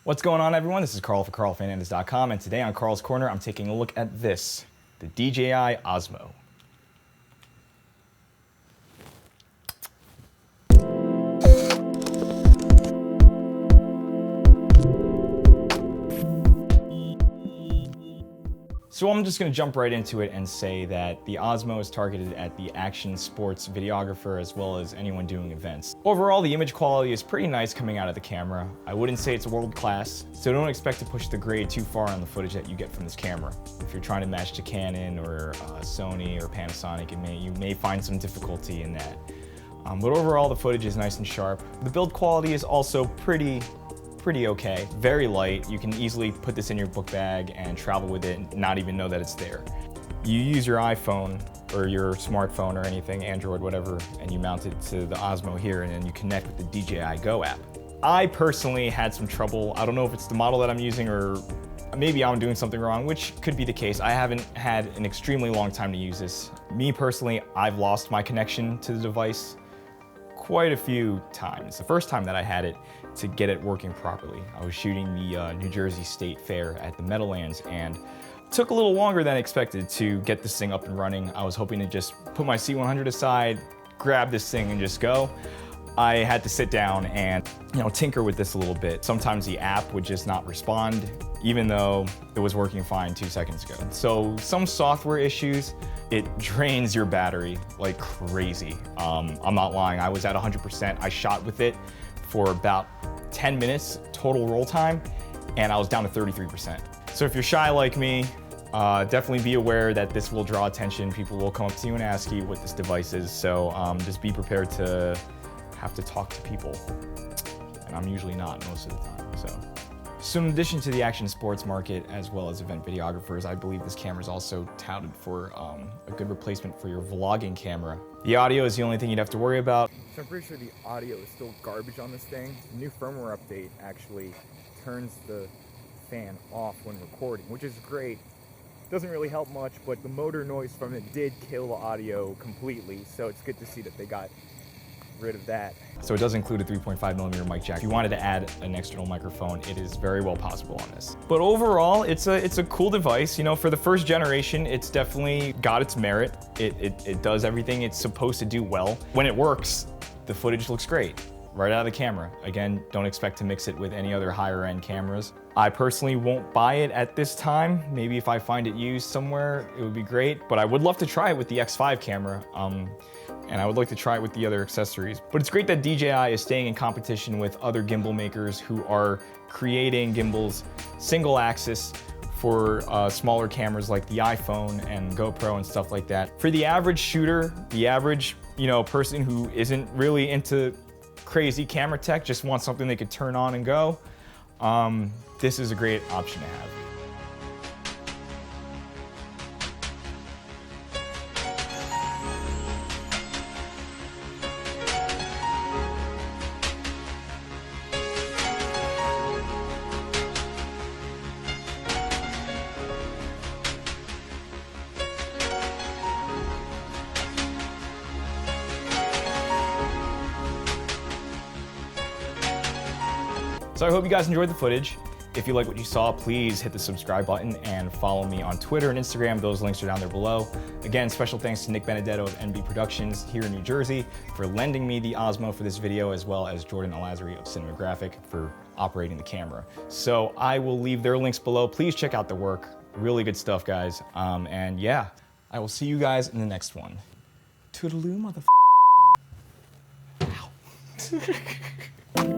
What's going on, everyone? This is Carl for carlfernandez.com, and today on Carl's Corner, I'm taking a look at this, the DJI Osmo. So I'm just going to jump right into it and say that the Osmo is targeted at the action sports videographer as well as anyone doing events. Overall, the image quality is pretty nice coming out of the camera. I wouldn't say it's world class, so don't expect to push the grade too far on the footage that you get from this camera. If you're trying to match to Canon or Sony or Panasonic, you may find some difficulty in that. But overall, the footage is nice and sharp. The build quality is also pretty okay. Very light. You can easily put this in your book bag and travel with it and not even know that it's there. You use your iPhone or your smartphone or anything, Android, whatever, and you mount it to the Osmo here, and then you connect with the DJI Go app. I personally had some trouble. I don't know if it's the model that I'm using or maybe I'm doing something wrong, which could be the case. I haven't had an extremely long time to use this. Me personally, I've lost my connection to the device quite a few times. The first time that I had it to get it working properly, I was shooting the New Jersey State Fair at the Meadowlands, and it took a little longer than expected to get this thing up and running. I was hoping to just put my C100 aside, grab this thing and just go. I had to sit down and tinker with this a little bit. Sometimes the app would just not respond, even though it was working fine 2 seconds ago. So some software issues, it drains your battery like crazy. I'm not lying, I was at 100%. I shot with it for about 10 minutes total roll time, and I was down to 33%. So if you're shy like me, definitely be aware that this will draw attention. People will come up to you and ask you what this device is, so just be prepared to have to talk to people, and I'm usually not most of the time. So in addition to the action sports market as well as event videographers, I believe this camera is also touted for a good replacement for your vlogging camera. The audio is the only thing you'd have to worry about. So I'm pretty sure the audio is still garbage on this thing. The new firmware update actually turns the fan off when recording, which is great. Doesn't really help much, but the motor noise from it did kill the audio completely, so it's good to see that they got rid of that. So it does include a 3.5mm mic jack. If you wanted to add an external microphone, it is very well possible on this. But overall, it's a cool device. For the first generation, it's definitely got its merit. It does everything it's supposed to do well. When it works, the footage looks great right out of the camera. Again, don't expect to mix it with any other higher end cameras. I personally won't buy it at this time. Maybe if I find it used somewhere, it would be great. But I would love to try it with the X5 camera. And I would like to try it with the other accessories. But it's great that DJI is staying in competition with other gimbal makers who are creating gimbals single axis for smaller cameras like the iPhone and GoPro and stuff like that. For the average shooter, the average person who isn't really into crazy camera tech, just wants something they could turn on and go, this is a great option to have. So I hope you guys enjoyed the footage. If you like what you saw, please hit the subscribe button and follow me on Twitter and Instagram. Those links are down there below. Again, special thanks to Nick Benedetto of NB Productions here in New Jersey for lending me the Osmo for this video, as well as Jordan Alazari of Cinematographic for operating the camera. So I will leave their links below. Please check out the work. Really good stuff, guys. And yeah, I will see you guys in the next one. Toodaloo, motherfucker. Ow.